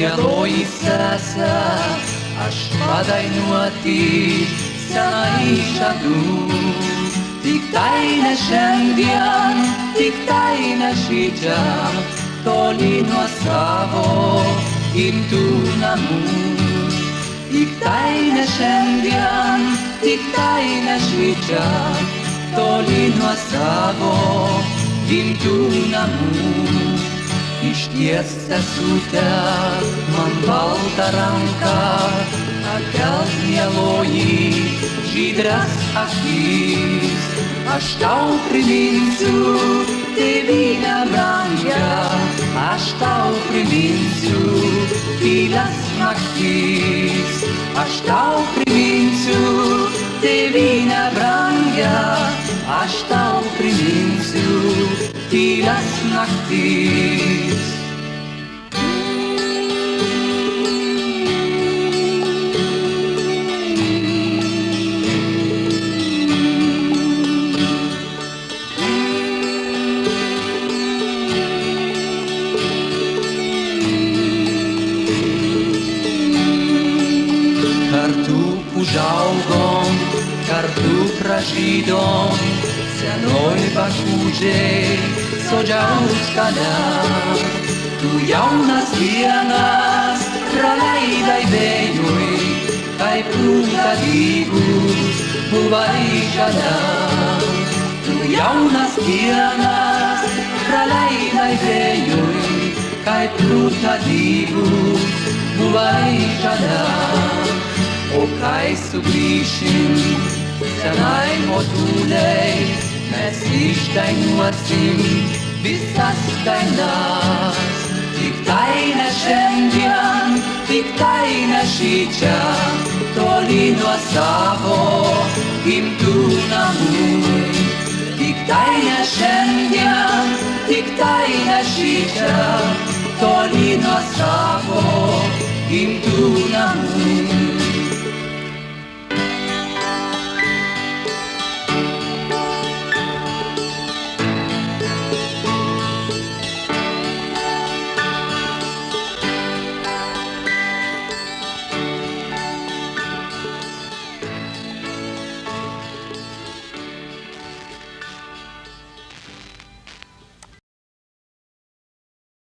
mieloji sese, aš padainuoti senai žadu. Tik tai ne šiandien, tik tai ne šičia, toli nuo savo gimtų namų. Tik tai ne šiandien, tik tai ne šičia, toli nuo savo gimtų namų. Išties sesute man baltą ranką, atkelk mieloji žydras akis. Aš tau priminsiu tėvynę brangią, aš tau priminsiu tylias naktis. Aš tau priminsiu tėvynę brangią, aš tau priminsiu tylias naktis. Kartu užaugom, kartu pražydom, senoj bakūžiai sodžiaus kade. Tu jaunas dienas praleidai vėjui, kaip rūta dygus buvai žada. Tu jaunas dienas praleidai vėjui, kaip rūta dygus buvai žada. O kai sugrįšim senai motuliai, mes išdainuosim visas dainas. Tik tai ne šiandien, tik tai ne šičia, toli nuo savo gimtų namų. Tik tai ne šiandien, tik tai ne šičia, toli nuo savo gimtų namų.